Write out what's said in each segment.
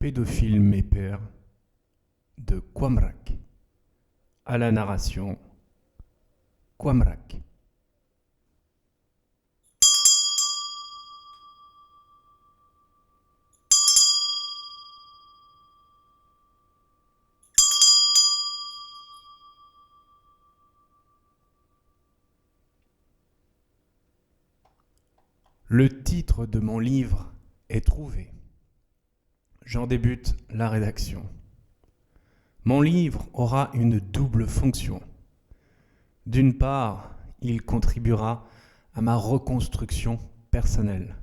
Pédophile mes pères de Quamrac. À la narration, Quamrac. Le titre de mon livre est trouvé. J'en débute la rédaction. Mon livre aura une double fonction. D'une part, il contribuera à ma reconstruction personnelle.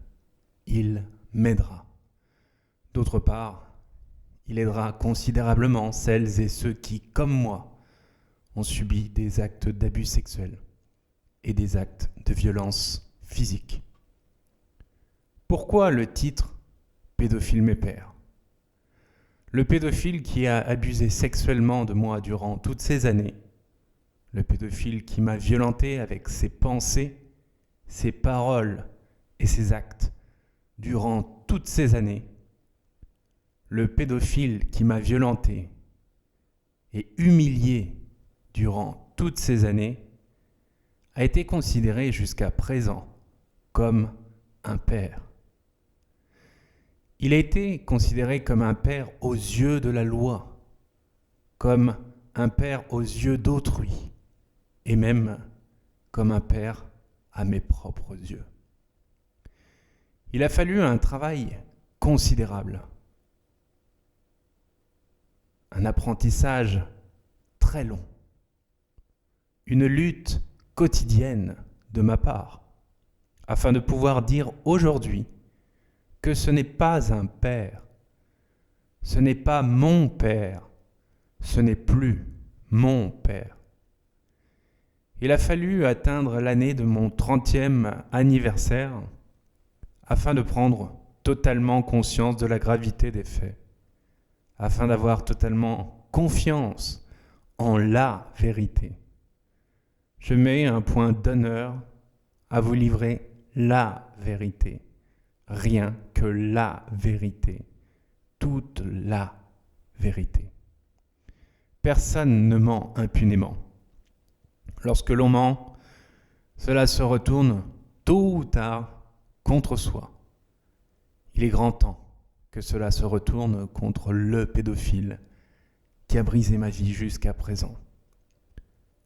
Il m'aidera. D'autre part, il aidera considérablement celles et ceux qui, comme moi, ont subi des actes d'abus sexuels et des actes de violence physique. Pourquoi le titre « Pédophile mes pères » ? Le pédophile qui a abusé sexuellement de moi durant toutes ces années, le pédophile qui m'a violenté avec ses pensées, ses paroles et ses actes durant toutes ces années, le pédophile qui m'a violenté et humilié durant toutes ces années a été considéré jusqu'à présent comme un père. Il a été considéré comme un père aux yeux de la loi, comme un père aux yeux d'autrui, et même comme un père à mes propres yeux. Il a fallu un travail considérable, un apprentissage très long, une lutte quotidienne de ma part, afin de pouvoir dire aujourd'hui que ce n'est pas un père, ce n'est pas mon père, ce n'est plus mon père. Il a fallu atteindre l'année de mon 30e anniversaire afin de prendre totalement conscience de la gravité des faits, afin d'avoir totalement confiance en la vérité. Je mets un point d'honneur à vous livrer la vérité. Rien que la vérité, toute la vérité. Personne ne ment impunément. Lorsque l'on ment, cela se retourne tôt ou tard contre soi. Il est grand temps que cela se retourne contre le pédophile qui a brisé ma vie jusqu'à présent.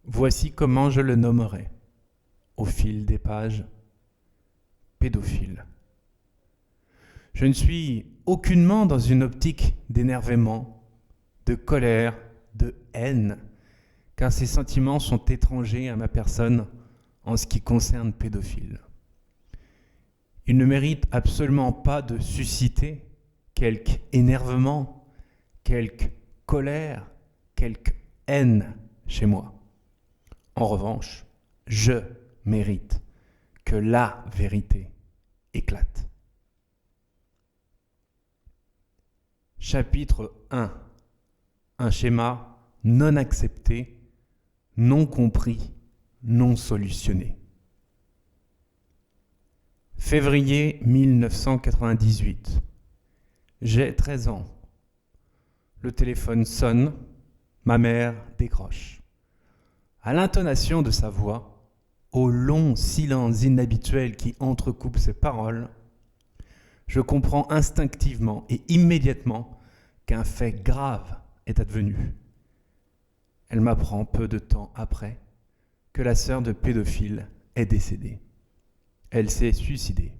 Voici comment je le nommerai au fil des pages: pédophile. Je ne suis aucunement dans une optique d'énervement, de colère, de haine, car ces sentiments sont étrangers à ma personne en ce qui concerne pédophile. Ils ne méritent absolument pas de susciter quelque énervement, quelque colère, quelque haine chez moi. En revanche, je mérite que la vérité éclate. Chapitre 1. Un schéma non accepté, non compris, non solutionné. Février 1998. J'ai 13 ans. Le téléphone sonne, ma mère décroche. À l'intonation de sa voix, au long silence inhabituel qui entrecoupe ses paroles, je comprends instinctivement et immédiatement qu'un fait grave est advenu. Elle m'apprend peu de temps après que la sœur de pédophile est décédée. Elle s'est suicidée.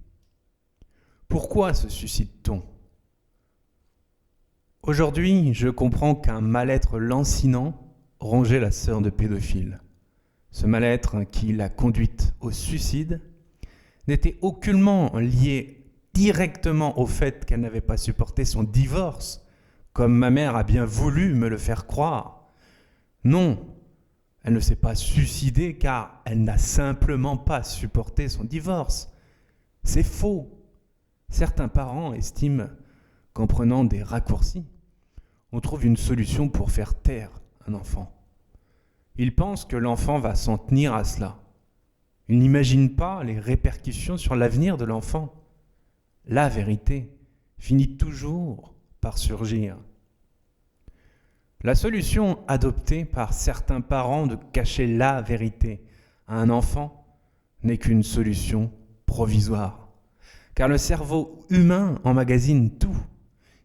Pourquoi se suicide-t-on ? Aujourd'hui, je comprends qu'un mal-être lancinant rongeait la sœur de pédophile. Ce mal-être qui l'a conduite au suicide n'était aucunement lié directement au fait qu'elle n'avait pas supporté son divorce, comme ma mère a bien voulu me le faire croire. Non, elle ne s'est pas suicidée car elle n'a simplement pas supporté son divorce. C'est faux. Certains parents estiment qu'en prenant des raccourcis, on trouve une solution pour faire taire un enfant. Ils pensent que l'enfant va s'en tenir à cela. Ils n'imaginent pas les répercussions sur l'avenir de l'enfant. La vérité finit toujours par surgir. La solution adoptée par certains parents de cacher la vérité à un enfant n'est qu'une solution provisoire. Car le cerveau humain emmagasine tout.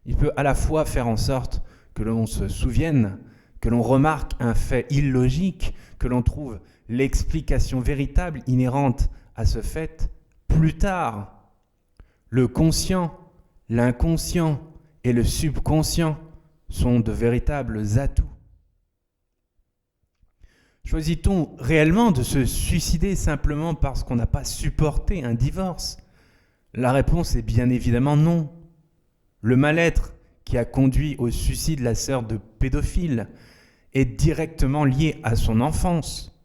Il peut à la fois faire en sorte que l'on se souvienne, que l'on remarque un fait illogique, que l'on trouve l'explication véritable inhérente à ce fait plus tard. Le conscient, l'inconscient et le subconscient sont de véritables atouts. Choisit-on réellement de se suicider simplement parce qu'on n'a pas supporté un divorce ? La réponse est bien évidemment non. Le mal-être qui a conduit au suicide de la sœur de pédophile est directement lié à son enfance.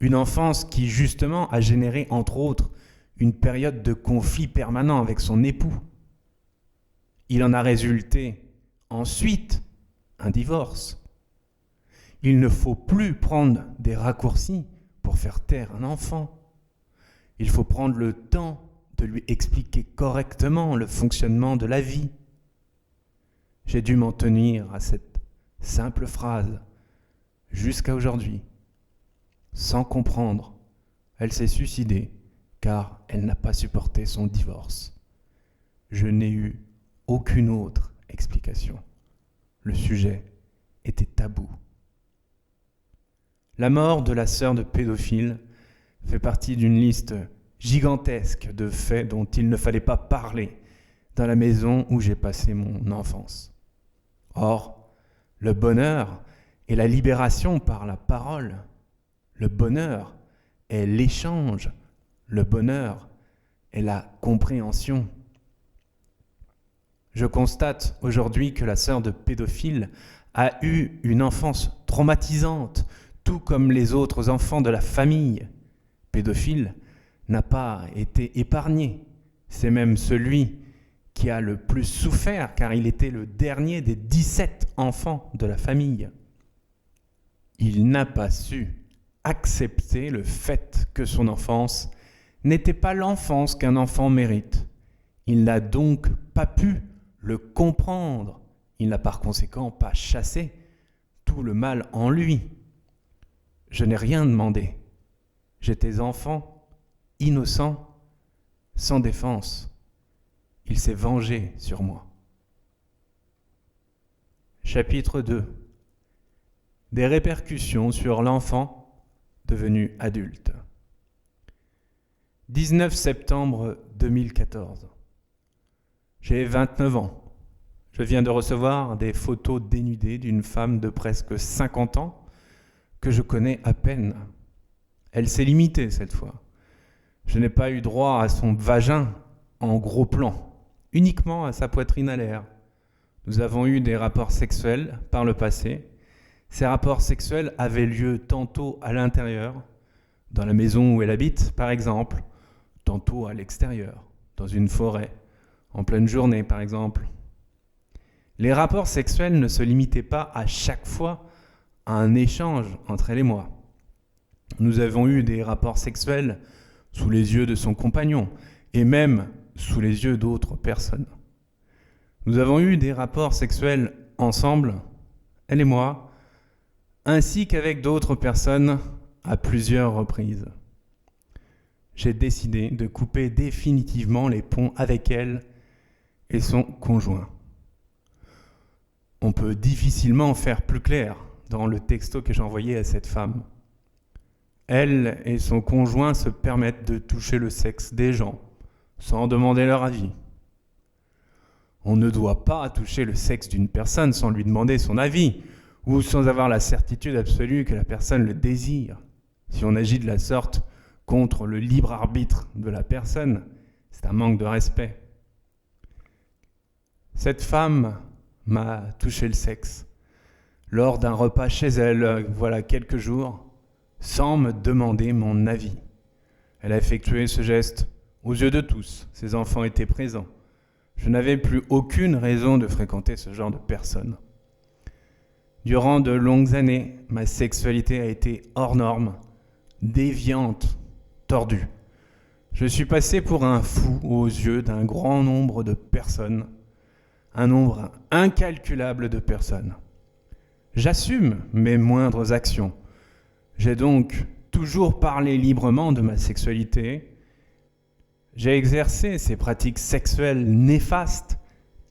Une enfance qui justement a généré entre autres une période de conflit permanent avec son époux. Il en a résulté ensuite un divorce. Il ne faut plus prendre des raccourcis pour faire taire un enfant. Il faut prendre le temps de lui expliquer correctement le fonctionnement de la vie. J'ai dû m'en tenir à cette simple phrase jusqu'à aujourd'hui. Sans comprendre, elle s'est suicidée car elle n'a pas supporté son divorce. Je n'ai eu aucune autre explication. Le sujet était tabou. La mort de la sœur de pédophile fait partie d'une liste gigantesque de faits dont il ne fallait pas parler dans la maison où j'ai passé mon enfance. Or, le bonheur est la libération par la parole. Le bonheur est l'échange. Le bonheur est la compréhension. Je constate aujourd'hui que la sœur de pédophile a eu une enfance traumatisante, tout comme les autres enfants de la famille. Pédophile n'a pas été épargné. C'est même celui qui a le plus souffert, car il était le dernier des 17 enfants de la famille. Il n'a pas su accepter le fait que son enfance n'était pas l'enfance qu'un enfant mérite. Il n'a donc pas pu le comprendre. Il n'a par conséquent pas chassé tout le mal en lui. Je n'ai rien demandé. J'étais enfant, innocent, sans défense. Il s'est vengé sur moi. Chapitre 2. Des répercussions sur l'enfant devenu adulte. 19 septembre 2014. J'ai 29 ans. Je viens de recevoir des photos dénudées d'une femme de presque 50 ans que je connais à peine. Elle s'est limitée cette fois. Je n'ai pas eu droit à son vagin en gros plan, uniquement à sa poitrine à l'air. Nous avons eu des rapports sexuels par le passé. Ces rapports sexuels avaient lieu tantôt à l'intérieur, dans la maison où elle habite par exemple, tantôt à l'extérieur, dans une forêt, en pleine journée par exemple. Les rapports sexuels ne se limitaient pas à chaque fois à un échange entre elle et moi. Nous avons eu des rapports sexuels sous les yeux de son compagnon et même sous les yeux d'autres personnes. Nous avons eu des rapports sexuels ensemble, elle et moi, ainsi qu'avec d'autres personnes à plusieurs reprises. J'ai décidé de couper définitivement les ponts avec elle et son conjoint. On peut difficilement faire plus clair dans le texto que j'ai envoyé à cette femme. Elle et son conjoint se permettent de toucher le sexe des gens sans demander leur avis. On ne doit pas toucher le sexe d'une personne sans lui demander son avis ou sans avoir la certitude absolue que la personne le désire. Si on agit de la sorte contre le libre arbitre de la personne, c'est un manque de respect. Cette femme m'a touché le sexe lors d'un repas chez elle, voilà quelques jours, sans me demander mon avis. Elle a effectué ce geste aux yeux de tous. Ses enfants étaient présents. Je n'avais plus aucune raison de fréquenter ce genre de personnes. Durant de longues années, ma sexualité a été hors norme, déviante, tordue. Je suis passé pour un fou aux yeux d'un grand nombre de personnes, un nombre incalculable de personnes. J'assume mes moindres actions. J'ai donc toujours parlé librement de ma sexualité. J'ai exercé ces pratiques sexuelles néfastes,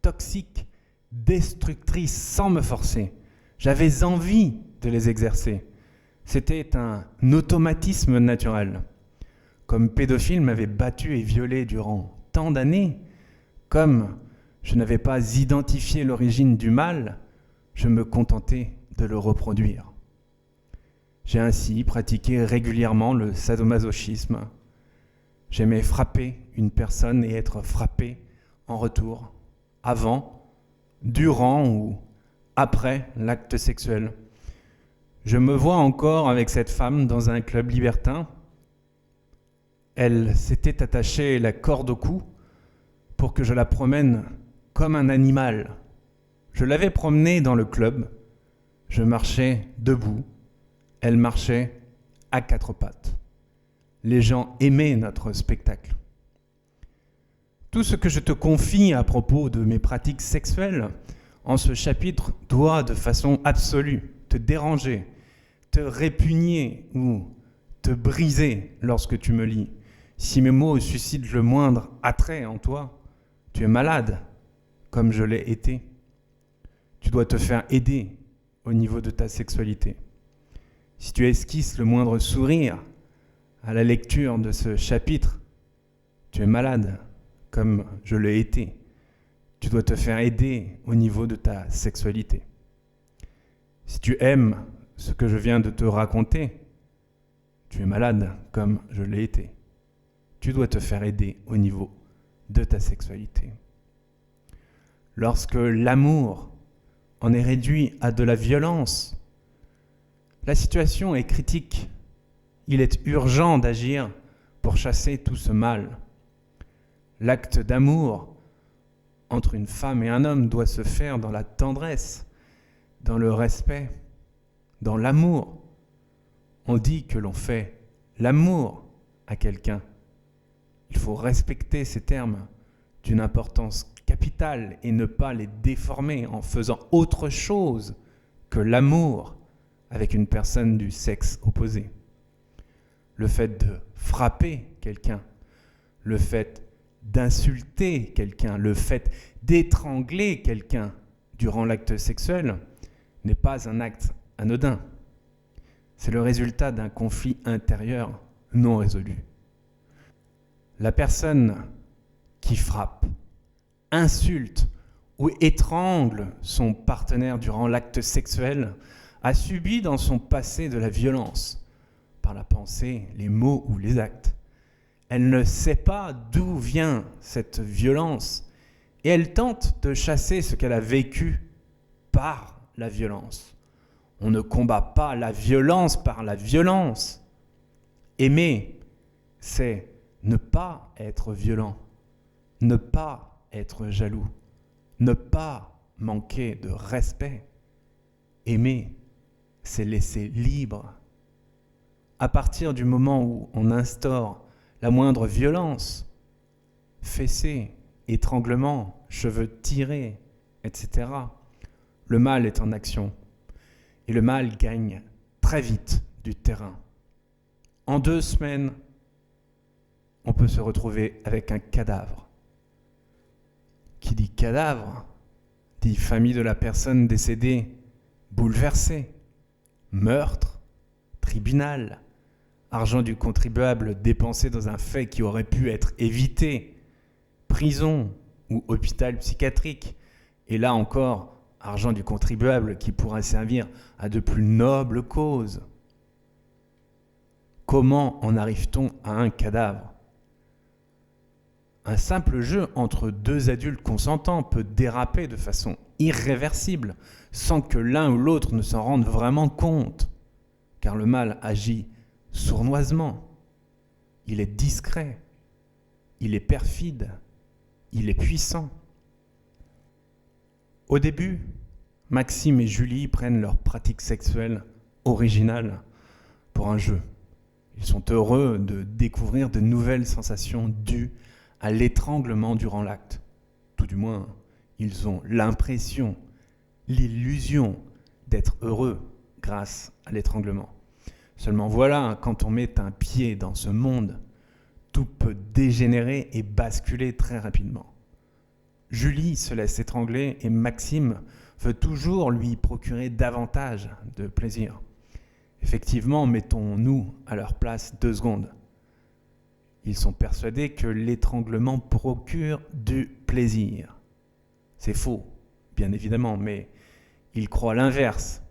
toxiques, destructrices sans me forcer. J'avais envie de les exercer. C'était un automatisme naturel. Comme pédophile m'avait battu et violé durant tant d'années, comme je n'avais pas identifié l'origine du mal, je me contentais de le reproduire. J'ai ainsi pratiqué régulièrement le sadomasochisme. J'aimais frapper une personne et être frappé en retour, avant, durant ou après l'acte sexuel. Je me vois encore avec cette femme dans un club libertin. Elle s'était attachée la corde au cou pour que je la promène comme un animal. Je l'avais promenée dans le club. Je marchais debout. Elle marchait à quatre pattes. Les gens aimaient notre spectacle. Tout ce que je te confie à propos de mes pratiques sexuelles en ce chapitre doit de façon absolue te déranger, te répugner ou te briser lorsque tu me lis. Si mes mots suscitent le moindre attrait en toi, tu es malade, comme je l'ai été. Tu dois te faire aider au niveau de ta sexualité. Si tu esquisses le moindre sourire à la lecture de ce chapitre, tu es malade, comme je l'ai été. Tu dois te faire aider au niveau de ta sexualité. Si tu aimes ce que je viens de te raconter, tu es malade, comme je l'ai été. Tu dois te faire aider au niveau de ta sexualité. Lorsque l'amour en est réduit à de la violence, la situation est critique. Il est urgent d'agir pour chasser tout ce mal. L'acte d'amour entre une femme et un homme doit se faire dans la tendresse, dans le respect, dans l'amour. On dit que l'on fait l'amour à quelqu'un. Il faut respecter ces termes d'une importance capitale et ne pas les déformer en faisant autre chose que l'amour avec une personne du sexe opposé. Le fait de frapper quelqu'un, le fait d'insulter quelqu'un, le fait d'étrangler quelqu'un durant l'acte sexuel n'est pas un acte anodin. C'est le résultat d'un conflit intérieur non résolu. La personne qui frappe, insulte ou étrangle son partenaire durant l'acte sexuel a subi dans son passé de la violence par la pensée, les mots ou les actes. Elle ne sait pas d'où vient cette violence et elle tente de chasser ce qu'elle a vécu par la violence. On ne combat pas la violence par la violence. Aimer, c'est ne pas être violent, ne pas être jaloux, ne pas manquer de respect. Aimer, c'est laisser libre. À partir du moment où on instaure la moindre violence, fessée, étranglement, cheveux tirés, etc., le mal est en action. Et le mal gagne très vite du terrain. En 2 semaines, on peut se retrouver avec un cadavre. Qui dit cadavre, dit famille de la personne décédée, bouleversée, meurtre, tribunal, argent du contribuable dépensé dans un fait qui aurait pu être évité, prison ou hôpital psychiatrique, et là encore, argent du contribuable qui pourra servir à de plus nobles causes. Comment en arrive-t-on à un cadavre ? Un simple jeu entre 2 adultes consentants peut déraper de façon irréversible sans que l'un ou l'autre ne s'en rende vraiment compte, car le mal agit sournoisement, il est discret, il est perfide, il est puissant. Au début, Maxime et Julie prennent leur pratique sexuelle originale pour un jeu. Ils sont heureux de découvrir de nouvelles sensations dues à l'étranglement durant l'acte. Tout du moins, Ils ont l'impression, l'illusion d'être heureux grâce à l'étranglement. Seulement voilà, quand on met un pied dans ce monde, tout peut dégénérer et basculer très rapidement. Julie se laisse étrangler et Maxime veut toujours lui procurer davantage de plaisir. Effectivement, mettons-nous à leur place 2 secondes. Ils sont persuadés que l'étranglement procure du plaisir. C'est faux, bien évidemment, mais ils croient l'inverse.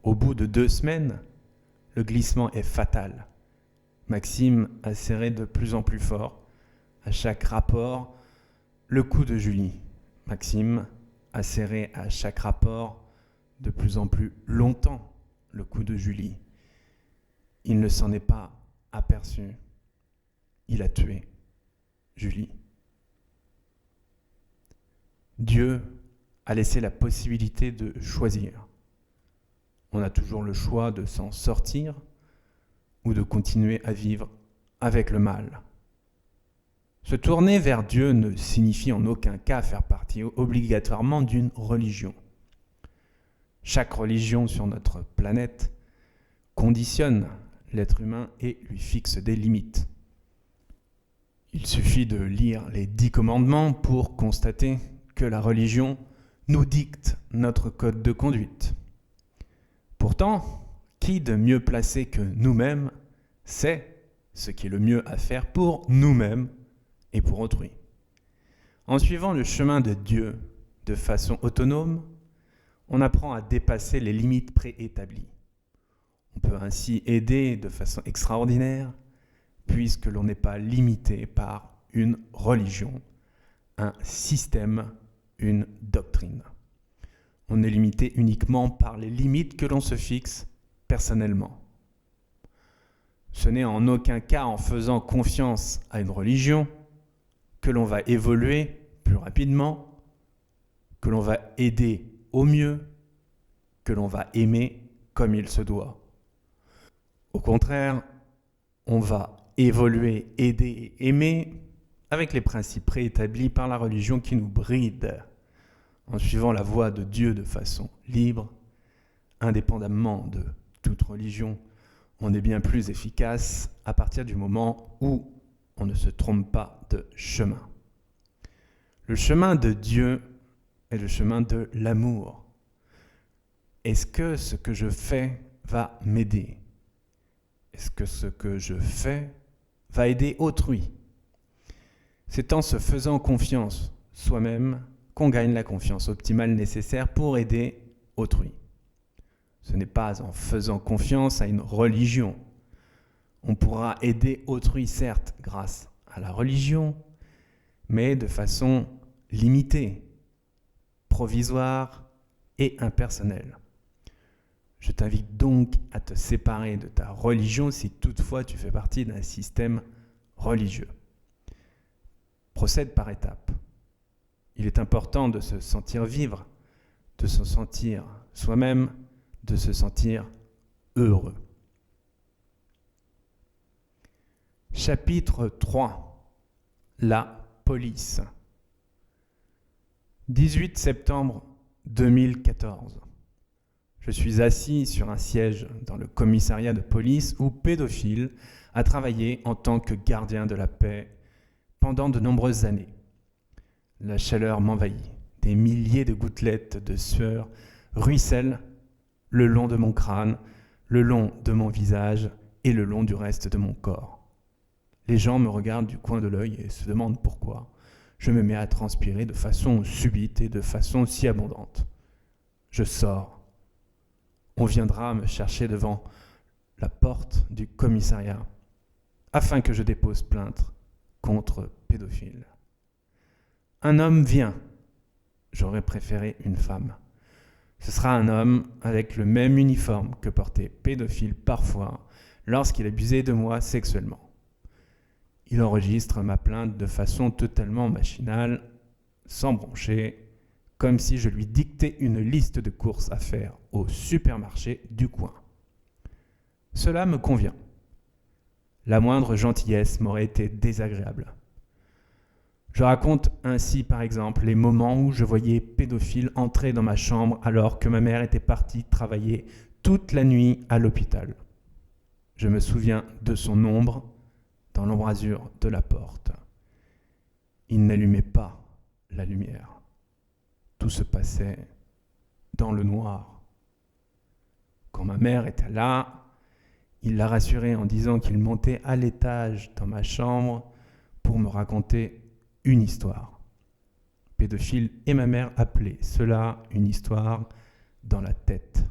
Au bout de 2 semaines, le glissement est fatal. Maxime a serré de plus en plus fort. À chaque rapport, le cou de Julie. Maxime a serré à chaque rapport de plus en plus longtemps le cou de Julie. Il ne s'en est pas aperçu. Il a tué Julie. Dieu a laissé la possibilité de choisir. On a toujours le choix de s'en sortir ou de continuer à vivre avec le mal. Se tourner vers Dieu ne signifie en aucun cas faire partie obligatoirement d'une religion. Chaque religion sur notre planète conditionne l'être humain et lui fixe des limites. Il suffit de lire les 10 commandements pour constater que la religion nous dicte notre code de conduite. Pourtant, qui de mieux placé que nous-mêmes sait ce qui est le mieux à faire pour nous-mêmes et pour autrui. En suivant le chemin de Dieu de façon autonome, on apprend à dépasser les limites préétablies. On peut ainsi aider de façon extraordinaire, puisque l'on n'est pas limité par une religion, un système, une doctrine. On est limité uniquement par les limites que l'on se fixe personnellement. Ce n'est en aucun cas en faisant confiance à une religion que l'on va évoluer plus rapidement, que l'on va aider au mieux, que l'on va aimer comme il se doit. Au contraire, on va évoluer, aider et aimer avec les principes préétablis par la religion qui nous bride, en suivant la voie de Dieu de façon libre, indépendamment de toute religion. On est bien plus efficace à partir du moment où on ne se trompe pas de chemin. Le chemin de Dieu est le chemin de l'amour. Est-ce que ce que je fais va m'aider ? Est-ce que ce que je fais va aider autrui ? C'est en se faisant confiance soi-même qu'on gagne la confiance optimale nécessaire pour aider autrui. Ce n'est pas en faisant confiance à une religion. On pourra aider autrui, certes, grâce à la religion, mais de façon limitée, provisoire et impersonnelle. Je t'invite donc à te séparer de ta religion si toutefois tu fais partie d'un système religieux. Procède par étapes. Il est important de se sentir vivre, de se sentir soi-même, de se sentir heureux. Chapitre 3. La police. 18 septembre 2014. Je suis assis sur un siège dans le commissariat de police où Pédophile a travaillé en tant que gardien de la paix pendant de nombreuses années. La chaleur m'envahit. Des milliers de gouttelettes de sueur ruissellent le long de mon crâne, le long de mon visage et le long du reste de mon corps. Les gens me regardent du coin de l'œil et se demandent pourquoi. Je me mets à transpirer de façon subite et de façon si abondante. Je sors. On viendra me chercher devant la porte du commissariat afin que je dépose plainte contre Pédophile. Un homme vient. J'aurais préféré une femme. Ce sera un homme avec le même uniforme que portait Pédophile parfois lorsqu'il abusait de moi sexuellement. Il enregistre ma plainte de façon totalement machinale, sans broncher, comme si je lui dictais une liste de courses à faire au supermarché du coin. Cela me convient. La moindre gentillesse m'aurait été désagréable. Je raconte ainsi par exemple les moments où je voyais pédophile entrer dans ma chambre alors que ma mère était partie travailler toute la nuit à l'hôpital. Je me souviens de son ombre dans l'embrasure de la porte. Il n'allumait pas la lumière. Tout se passait dans le noir. Quand ma mère était là, il l'a rassurée en disant qu'il montait à l'étage dans ma chambre pour me raconter une histoire. Pédophile et ma mère appelaient cela une histoire dans la tête.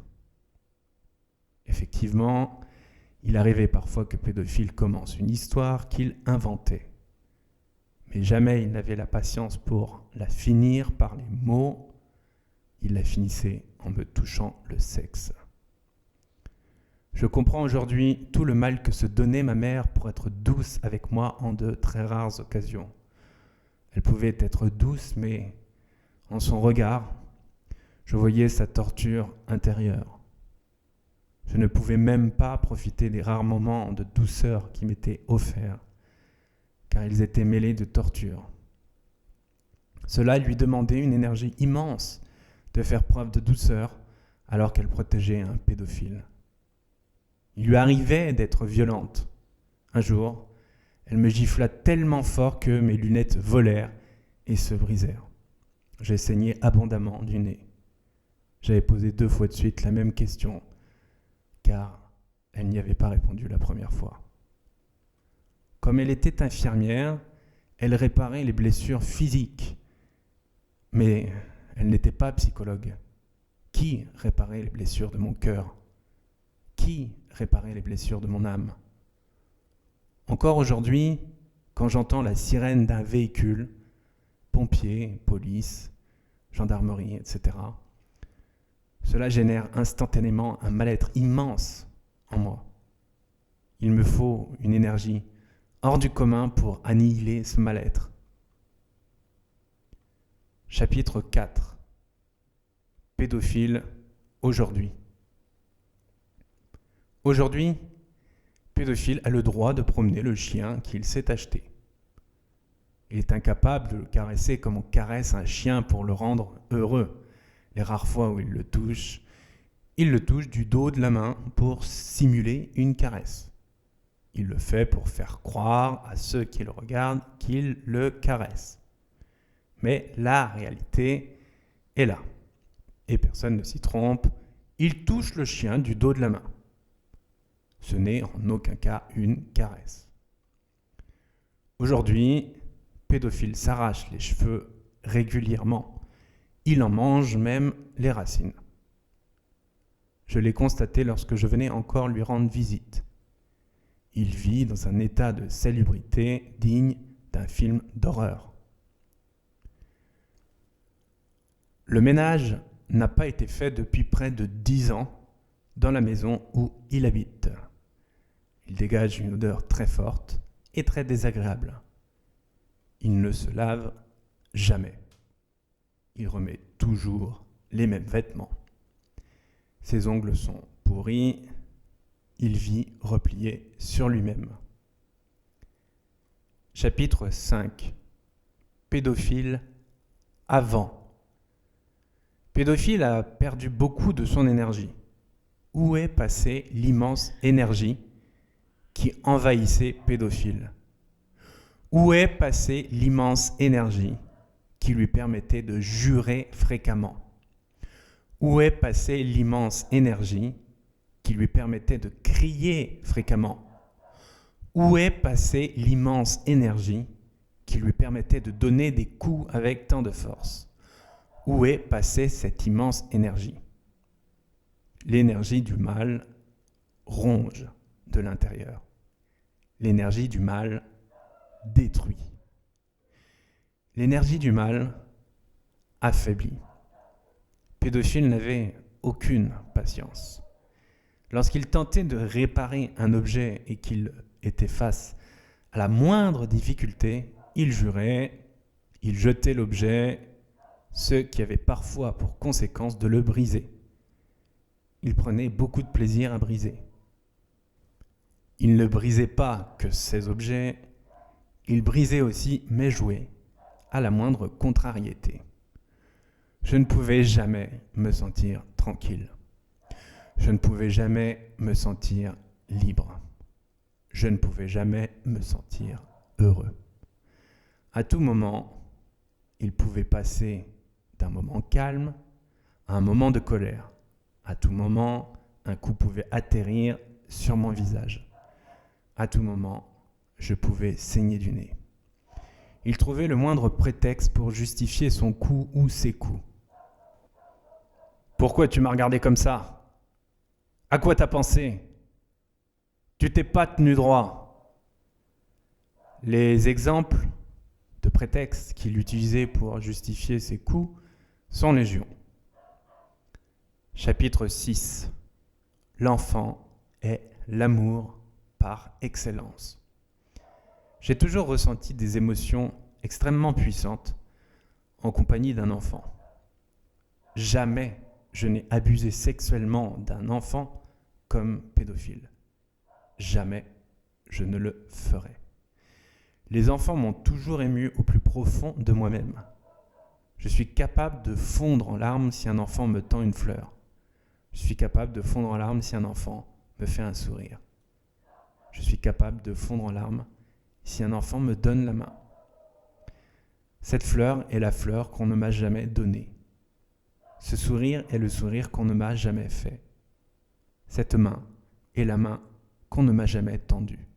Effectivement, il arrivait parfois que pédophile commence une histoire qu'il inventait. Mais jamais il n'avait la patience pour la finir par les mots. Il la finissait en me touchant le sexe. Je comprends aujourd'hui tout le mal que se donnait ma mère pour être douce avec moi en de très rares occasions. Elle pouvait être douce, mais en son regard, je voyais sa torture intérieure. Je ne pouvais même pas profiter des rares moments de douceur qui m'étaient offerts, car ils étaient mêlés de torture. Cela lui demandait une énergie immense de faire preuve de douceur alors qu'elle protégeait un pédophile. Il lui arrivait d'être violente. Un jour, elle me gifla tellement fort que mes lunettes volèrent et se brisèrent. J'ai saigné abondamment du nez. J'avais posé 2 fois de suite la même question, car elle n'y avait pas répondu la première fois. Comme elle était infirmière, elle réparait les blessures physiques, mais elle n'était pas psychologue. Qui réparait les blessures de mon cœur ? Qui réparait les blessures de mon âme ? Encore aujourd'hui, quand j'entends la sirène d'un véhicule, pompiers, police, gendarmerie, etc., cela génère instantanément un mal-être immense en moi. Il me faut une énergie hors du commun pour annihiler ce mal-être. Chapitre 4. Pédophile aujourd'hui. Aujourd'hui, pédophile a le droit de promener le chien qu'il s'est acheté. Il est incapable de le caresser comme on caresse un chien pour le rendre heureux. Les rares fois où il le touche du dos de la main pour simuler une caresse. Il le fait pour faire croire à ceux qui le regardent qu'il le caresse. Mais la réalité est là. Et personne ne s'y trompe, il touche le chien du dos de la main. Ce n'est en aucun cas une caresse. Aujourd'hui, pédophile s'arrache les cheveux régulièrement. Il en mange même les racines. Je l'ai constaté lorsque je venais encore lui rendre visite. Il vit dans un état de salubrité digne d'un film d'horreur. Le ménage n'a pas été fait depuis près de 10 ans dans la maison où il habite. Il dégage une odeur très forte et très désagréable. Il ne se lave jamais. Il remet toujours les mêmes vêtements. Ses ongles sont pourris. Il vit replié sur lui-même. Chapitre 5. Pédophile avant. Pédophile a perdu beaucoup de son énergie. Où est passée l'immense énergie qui envahissait pédophile ? Où est passée l'immense énergie qui lui permettait de jurer fréquemment ? Où est passée l'immense énergie qui lui permettait de crier fréquemment ? Où est passée l'immense énergie qui lui permettait de donner des coups avec tant de force ? Où est passée cette immense énergie ? L'énergie du mal ronge de l'intérieur. L'énergie du mal détruit. L'énergie du mal affaiblit. Pédophile n'avait aucune patience. Lorsqu'il tentait de réparer un objet et qu'il était face à la moindre difficulté, il jurait, il jetait l'objet, ce qui avait parfois pour conséquence de le briser. Il prenait beaucoup de plaisir à briser. Il ne brisait pas que ses objets, il brisait aussi mes jouets, à la moindre contrariété. Je ne pouvais jamais me sentir tranquille. Je ne pouvais jamais me sentir libre. Je ne pouvais jamais me sentir heureux. À tout moment, il pouvait passer d'un moment calme à un moment de colère. À tout moment, un coup pouvait atterrir sur mon visage. À tout moment, je pouvais saigner du nez. Il trouvait le moindre prétexte pour justifier son coup ou ses coups. Pourquoi tu m'as regardé comme ça? À quoi t'as pensé? Tu t'es pas tenu droit. Les exemples de prétextes qu'il utilisait pour justifier ses coups sont légion. Chapitre 6. L'enfant est l'amour par excellence. J'ai toujours ressenti des émotions extrêmement puissantes en compagnie d'un enfant. Jamais je n'ai abusé sexuellement d'un enfant comme pédophile. Jamais je ne le ferai. Les enfants m'ont toujours ému au plus profond de moi-même. Je suis capable de fondre en larmes si un enfant me tend une fleur. Je suis capable de fondre en larmes si un enfant me fait un sourire. Je suis capable de fondre en larmes si un enfant me donne la main. Cette fleur est la fleur qu'on ne m'a jamais donnée. Ce sourire est le sourire qu'on ne m'a jamais fait. Cette main est la main qu'on ne m'a jamais tendue.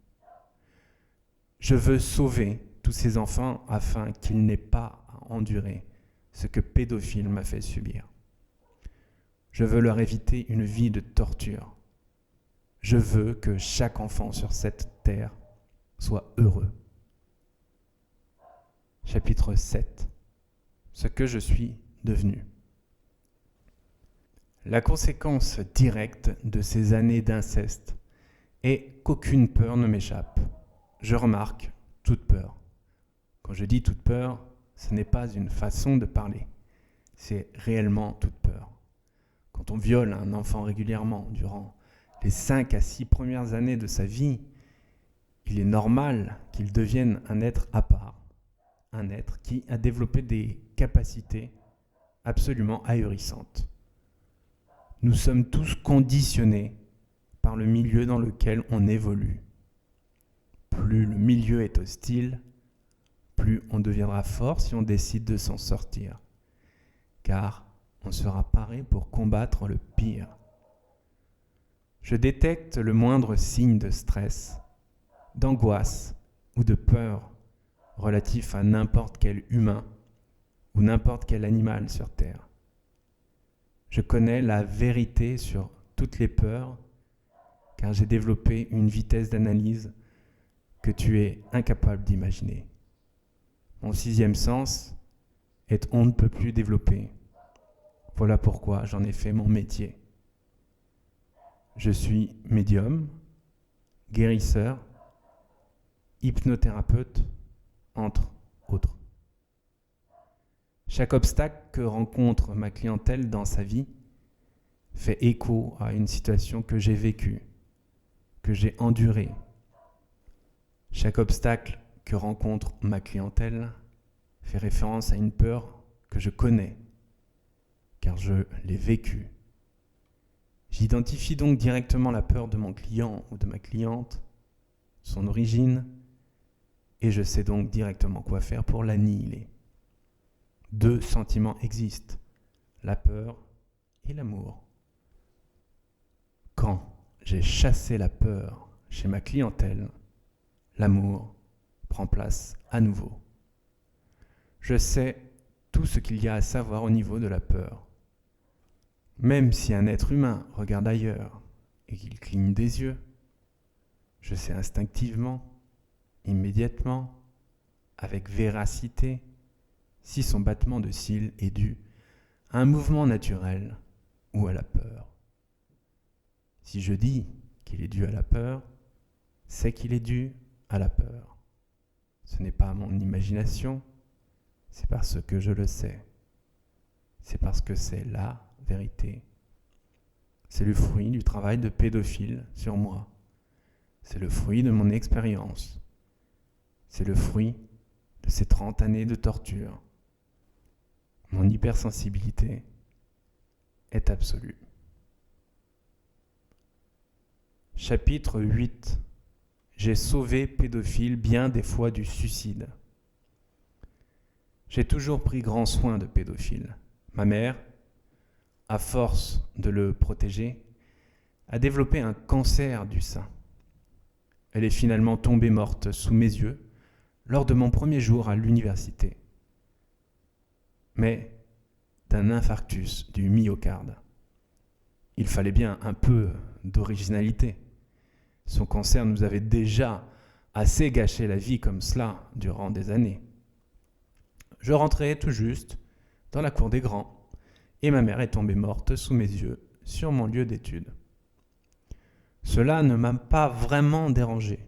Je veux sauver tous ces enfants afin qu'ils n'aient pas à endurer ce que pédophile m'a fait subir. Je veux leur éviter une vie de torture. Je veux que chaque enfant sur cette terre soit heureux. Chapitre 7. Ce que je suis devenu. La conséquence directe de ces années d'inceste est qu'aucune peur ne m'échappe. Je remarque toute peur. Quand je dis toute peur, ce n'est pas une façon de parler. C'est réellement toute peur. Quand on viole un enfant régulièrement durant les 5 à 6 premières années de sa vie, il est normal qu'il devienne un être à part, un être qui a développé des capacités absolument ahurissantes. Nous sommes tous conditionnés par le milieu dans lequel on évolue. Plus le milieu est hostile, plus on deviendra fort si on décide de s'en sortir, car on sera paré pour combattre le pire. Je détecte le moindre signe de stress, d'angoisse ou de peur relatif à n'importe quel humain ou n'importe quel animal sur Terre. Je connais la vérité sur toutes les peurs, car j'ai développé une vitesse d'analyse que tu es incapable d'imaginer. Mon 6e sens est on ne peut plus développé. Voilà pourquoi j'en ai fait mon métier. Je suis médium, guérisseur, hypnothérapeute, entre autres. Chaque obstacle que rencontre ma clientèle dans sa vie fait écho à une situation que j'ai vécue, que j'ai endurée. Chaque obstacle que rencontre ma clientèle fait référence à une peur que je connais, car je l'ai vécue. J'identifie donc directement la peur de mon client ou de ma cliente, son origine, et je sais donc directement quoi faire pour l'annihiler. 2 sentiments existent, la peur et l'amour. Quand j'ai chassé la peur chez ma clientèle, l'amour prend place à nouveau. Je sais tout ce qu'il y a à savoir au niveau de la peur. Même si un être humain regarde ailleurs et qu'il cligne des yeux, je sais instinctivement, immédiatement, avec véracité, si son battement de cils est dû à un mouvement naturel ou à la peur. Si je dis qu'il est dû à la peur, c'est qu'il est dû à la peur. Ce n'est pas mon imagination, c'est parce que je le sais. C'est parce que c'est la vérité. C'est le fruit du travail de pédophile sur moi. C'est le fruit de mon expérience. C'est le fruit de ces 30 années de torture, mon hypersensibilité est absolue. Chapitre 8. J'ai sauvé pédophile bien des fois du suicide. J'ai toujours pris grand soin de pédophile. Ma mère, à force de le protéger, a développé un cancer du sein. Elle est finalement tombée morte sous mes yeux lors de mon premier jour à l'université, mais d'un infarctus du myocarde. Il fallait bien un peu d'originalité. Son cancer nous avait déjà assez gâché la vie comme cela durant des années. Je rentrais tout juste dans la cour des grands et ma mère est tombée morte sous mes yeux sur mon lieu d'étude. Cela ne m'a pas vraiment dérangé.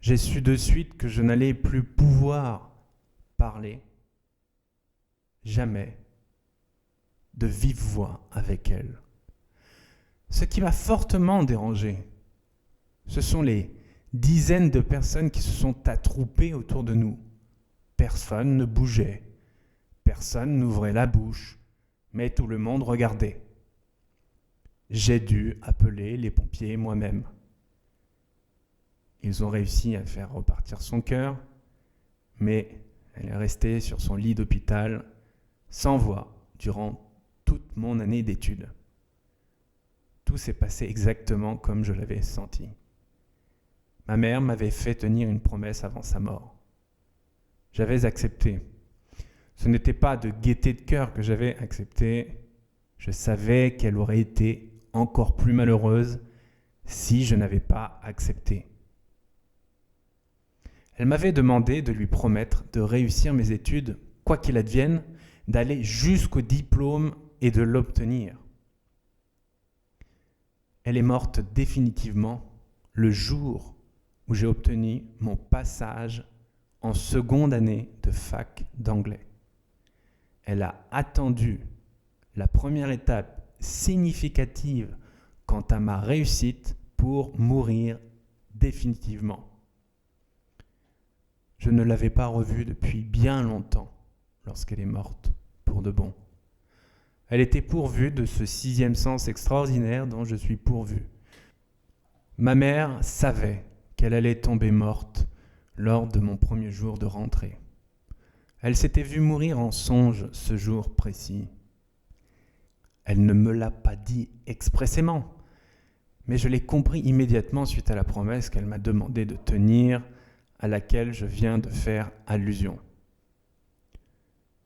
J'ai su de suite que je n'allais plus pouvoir parler, jamais, de vive voix avec elle. Ce qui m'a fortement dérangé, ce sont les dizaines de personnes qui se sont attroupées autour de nous. Personne ne bougeait, personne n'ouvrait la bouche, mais tout le monde regardait. J'ai dû appeler les pompiers moi-même. Ils ont réussi à faire repartir son cœur, mais elle est restée sur son lit d'hôpital sans voix durant toute mon année d'études. Tout s'est passé exactement comme je l'avais senti. Ma mère m'avait fait tenir une promesse avant sa mort. J'avais accepté. Ce n'était pas de gaieté de cœur que j'avais accepté. Je savais qu'elle aurait été encore plus malheureuse si je n'avais pas accepté. Elle m'avait demandé de lui promettre de réussir mes études, quoi qu'il advienne, d'aller jusqu'au diplôme et de l'obtenir. Elle est morte définitivement le jour où j'ai obtenu mon passage en seconde année de fac d'anglais. Elle a attendu la première étape significative quant à ma réussite pour mourir définitivement. Je ne l'avais pas revue depuis bien longtemps lorsqu'elle est morte pour de bon. Elle était pourvue de ce 6e sens extraordinaire dont je suis pourvu. Ma mère savait qu'elle allait tomber morte lors de mon premier jour de rentrée. Elle s'était vue mourir en songe ce jour précis. Elle ne me l'a pas dit expressément, mais je l'ai compris immédiatement suite à la promesse qu'elle m'a demandé de tenir, à laquelle je viens de faire allusion.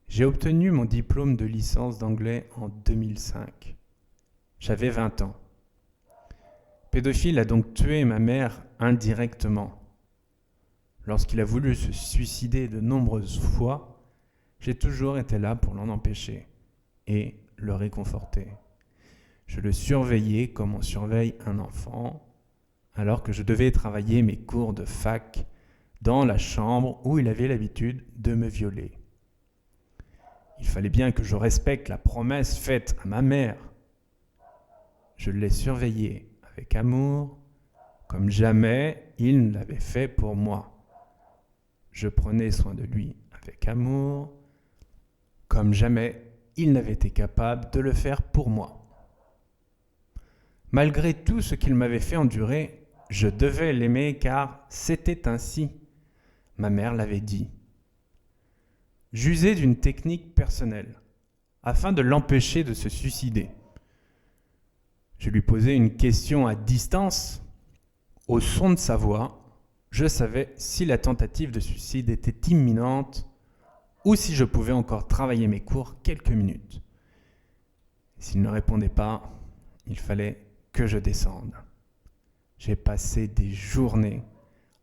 J'ai obtenu mon diplôme de licence d'anglais en 2005. J'avais 20 ans. Pédophile a donc tué ma mère indirectement. Lorsqu'il a voulu se suicider de nombreuses fois, j'ai toujours été là pour l'en empêcher et le réconforter. Je le surveillais comme on surveille un enfant, alors que je devais travailler mes cours de fac dans la chambre où il avait l'habitude de me violer. Il fallait bien que je respecte la promesse faite à ma mère. Je l'ai surveillé avec amour, comme jamais il ne l'avait fait pour moi. Je prenais soin de lui avec amour, comme jamais il n'avait été capable de le faire pour moi. Malgré tout ce qu'il m'avait fait endurer, je devais l'aimer car c'était ainsi. Ma mère l'avait dit. J'usais d'une technique personnelle afin de l'empêcher de se suicider. Je lui posais une question à distance. Au son de sa voix, je savais si la tentative de suicide était imminente ou si je pouvais encore travailler mes cours quelques minutes. S'il ne répondait pas, il fallait que je descende. J'ai passé des journées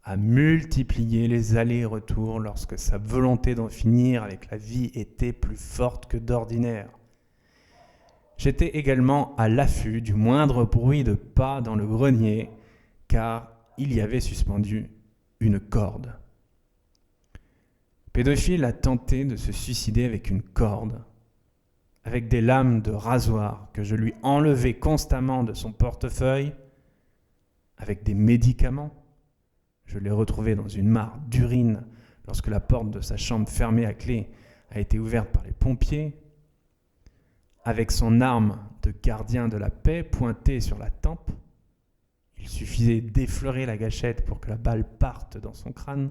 à multiplier les allers-retours lorsque sa volonté d'en finir avec la vie était plus forte que d'ordinaire. J'étais également à l'affût du moindre bruit de pas dans le grenier, car il y avait suspendu une corde. Pédophile a tenté de se suicider avec une corde, avec des lames de rasoir que je lui enlevais constamment de son portefeuille, avec des médicaments. Je l'ai retrouvé dans une mare d'urine lorsque la porte de sa chambre fermée à clé a été ouverte par les pompiers, avec son arme de gardien de la paix pointée sur la tempe. Il suffisait d'effleurer la gâchette pour que la balle parte dans son crâne.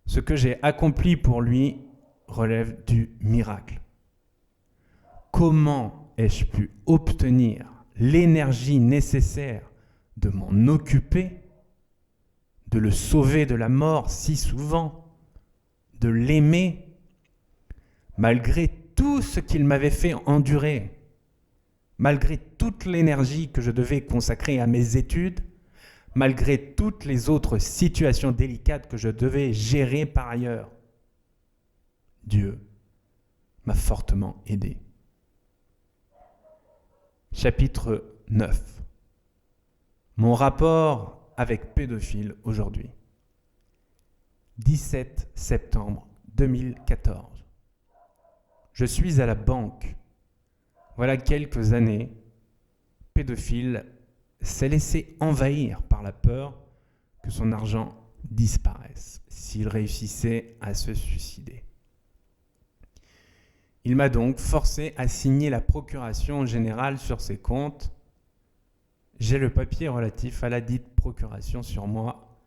Ce que j'ai accompli pour lui relève du miracle. Comment ai-je pu obtenir l'énergie nécessaire de m'en occuper, de le sauver de la mort si souvent, de l'aimer, malgré tout ce qu'il m'avait fait endurer, malgré toute l'énergie que je devais consacrer à mes études, malgré toutes les autres situations délicates que je devais gérer par ailleurs. Dieu m'a fortement aidé. Chapitre 9. Mon rapport avec pédophile aujourd'hui. 17 septembre 2014. Je suis à la banque. Voilà quelques années, pédophile s'est laissé envahir par la peur que son argent disparaisse s'il réussissait à se suicider. Il m'a donc forcé à signer la procuration générale sur ses comptes. J'ai le papier relatif à la dite procuration sur moi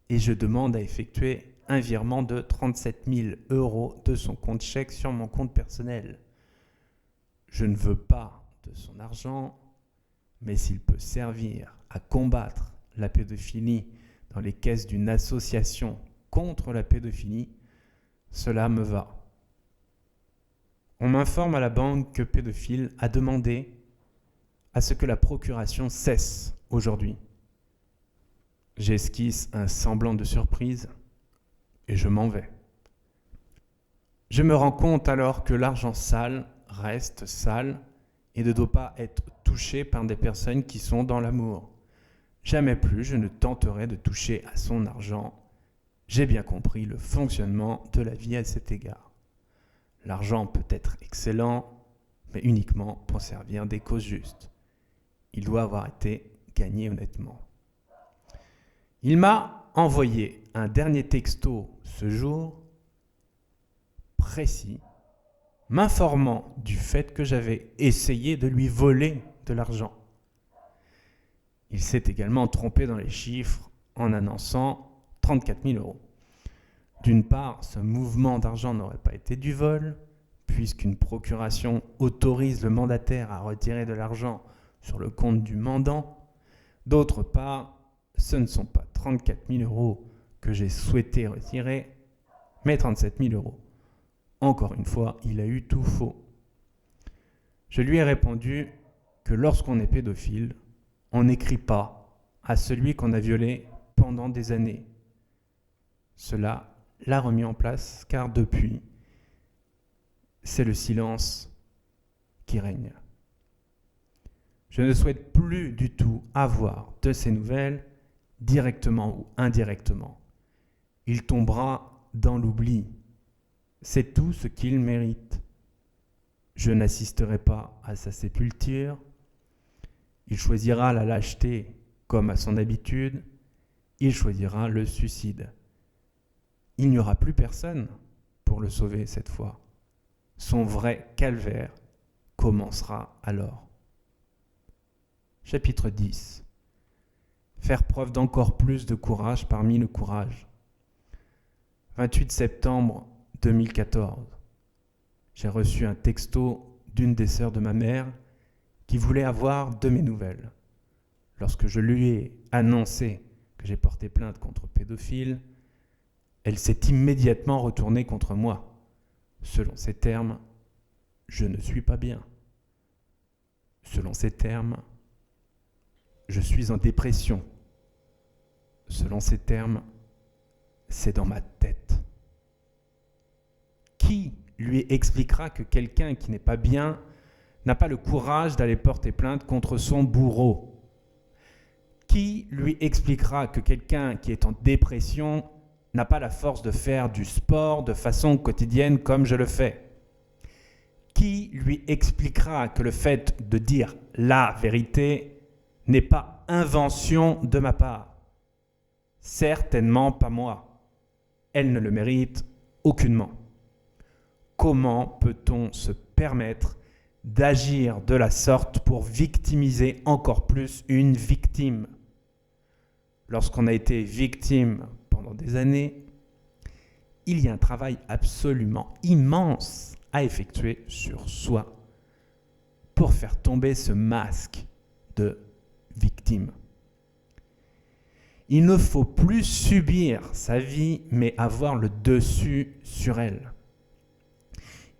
et je demande à effectuer un virement de 37 000 € de son compte chèque sur mon compte personnel. Je ne veux pas de son argent, mais s'il peut servir à combattre la pédophilie dans les caisses d'une association contre la pédophilie, cela me va. On m'informe à la banque que pédophile a demandé à ce que la procuration cesse aujourd'hui. J'esquisse un semblant de surprise et je m'en vais. Je me rends compte alors que l'argent sale reste sale et ne doit pas être touché par des personnes qui sont dans l'amour. Jamais plus je ne tenterai de toucher à son argent. J'ai bien compris le fonctionnement de la vie à cet égard. L'argent peut être excellent, mais uniquement pour servir des causes justes. Il doit avoir été gagné honnêtement. Il m'a envoyé un dernier texto ce jour, précis, m'informant du fait que j'avais essayé de lui voler de l'argent. Il s'est également trompé dans les chiffres en annonçant 34 000 €. D'une part, ce mouvement d'argent n'aurait pas été du vol, puisqu'une procuration autorise le mandataire à retirer de l'argent sur le compte du mandant. D'autre part, ce ne sont pas 34 000 € que j'ai souhaité retirer, mais 37 000 €. Encore une fois, il a eu tout faux. Je lui ai répondu que lorsqu'on est pédophile, on n'écrit pas à celui qu'on a violé pendant des années. Cela l'a remis en place, car depuis, c'est le silence qui règne. Je ne souhaite plus du tout avoir de ces nouvelles, directement ou indirectement. Il tombera dans l'oubli. C'est tout ce qu'il mérite. Je n'assisterai pas à sa sépulture. Il choisira la lâcheté comme à son habitude. Il choisira le suicide. Il n'y aura plus personne pour le sauver cette fois. Son vrai calvaire commencera alors. Chapitre 10. Faire preuve d'encore plus de courage parmi le courage. 28 septembre 2014. J'ai reçu un texto d'une des sœurs de ma mère qui voulait avoir de mes nouvelles. Lorsque je lui ai annoncé que j'ai porté plainte contre pédophile, elle s'est immédiatement retournée contre moi. Selon ses termes, je ne suis pas bien. Selon ses termes, je suis en dépression. Selon ses termes, c'est dans ma tête. Qui lui expliquera que quelqu'un qui n'est pas bien n'a pas le courage d'aller porter plainte contre son bourreau? Qui lui expliquera que quelqu'un qui est en dépression n'a pas la force de faire du sport de façon quotidienne comme je le fais? Qui lui expliquera que le fait de dire la vérité n'est pas invention de ma part? Certainement pas moi. elle ne le mérite aucunement. Comment peut-on se permettre d'agir de la sorte pour victimiser encore plus une victime? Lorsqu'on a été victime pendant des années, il y a un travail absolument immense à effectuer sur soi pour faire tomber ce masque de victime. Il ne faut plus subir sa vie, mais avoir le dessus sur elle.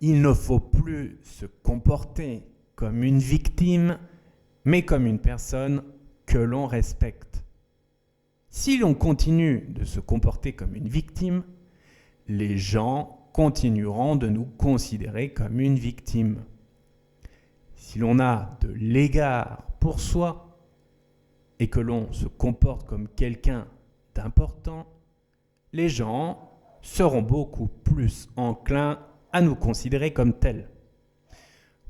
Il ne faut plus se comporter comme une victime, mais comme une personne que l'on respecte. Si l'on continue de se comporter comme une victime, les gens continueront de nous considérer comme une victime. Si l'on a de l'égard pour soi et que l'on se comporte comme quelqu'un d'important, les gens seront beaucoup plus enclins à nous considérer comme tels.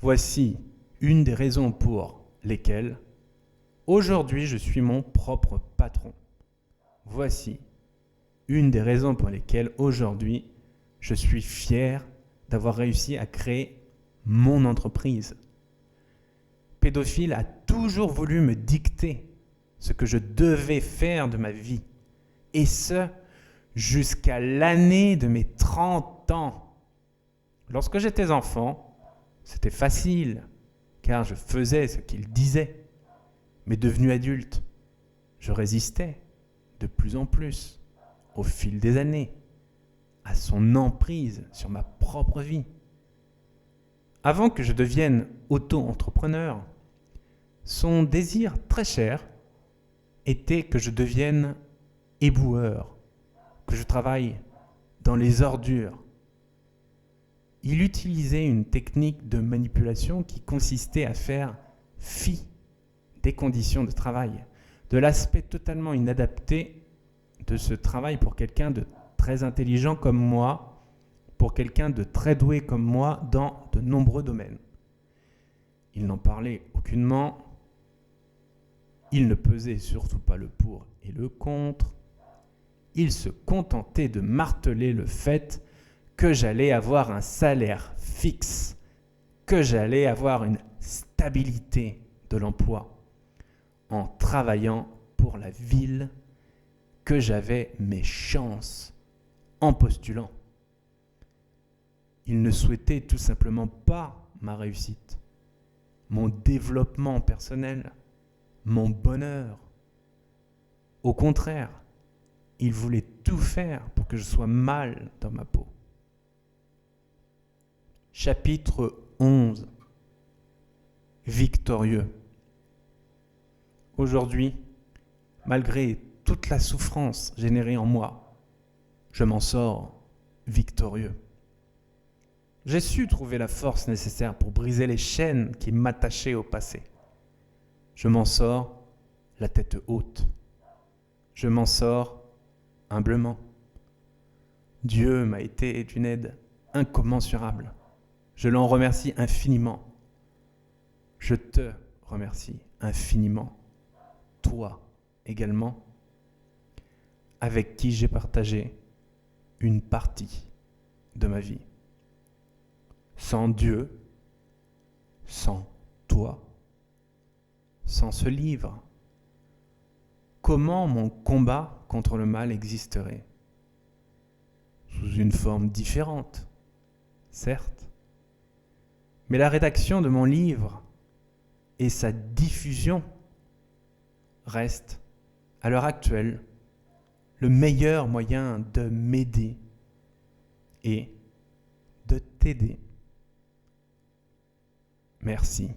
Voici une des raisons pour lesquelles aujourd'hui je suis mon propre patron. Voici une des raisons pour lesquelles aujourd'hui je suis fier d'avoir réussi à créer mon entreprise. Pédophile a toujours voulu me dicter ce que je devais faire de ma vie, et ce, jusqu'à l'année de mes 30 ans. Lorsque j'étais enfant, c'était facile, car je faisais ce qu'il disait. Mais devenu adulte, je résistais de plus en plus, au fil des années, à son emprise sur ma propre vie. Avant que je devienne auto-entrepreneur, son désir très cher était que je devienne éboueur, que je travaille dans les ordures. Il utilisait une technique de manipulation qui consistait à faire fi des conditions de travail, de l'aspect totalement inadapté de ce travail pour quelqu'un de très intelligent comme moi, pour quelqu'un de très doué comme moi dans de nombreux domaines. Il n'en parlait aucunement, il ne pesait surtout pas le pour et le contre, il se contentait de marteler le fait que j'allais avoir un salaire fixe, que j'allais avoir une stabilité de l'emploi en travaillant pour la ville, que j'avais mes chances en postulant. Il ne souhaitait tout simplement pas ma réussite, mon développement personnel, mon bonheur. Au contraire, il voulait tout faire pour que je sois mal dans ma peau. Chapitre 11. Victorieux. Aujourd'hui, malgré toute la souffrance générée en moi, je m'en sors victorieux. J'ai su trouver la force nécessaire pour briser les chaînes qui m'attachaient au passé. Je m'en sors la tête haute. Je m'en sors humblement. Dieu m'a été d'une aide incommensurable. Je l'en remercie infiniment. Je te remercie infiniment. Toi également, avec qui j'ai partagé une partie de ma vie. Sans Dieu, sans toi, sans ce livre, comment mon combat contre le mal existerait? Sous une forme différente, certes, mais la rédaction de mon livre et sa diffusion restent, à l'heure actuelle, le meilleur moyen de m'aider et de t'aider. Merci.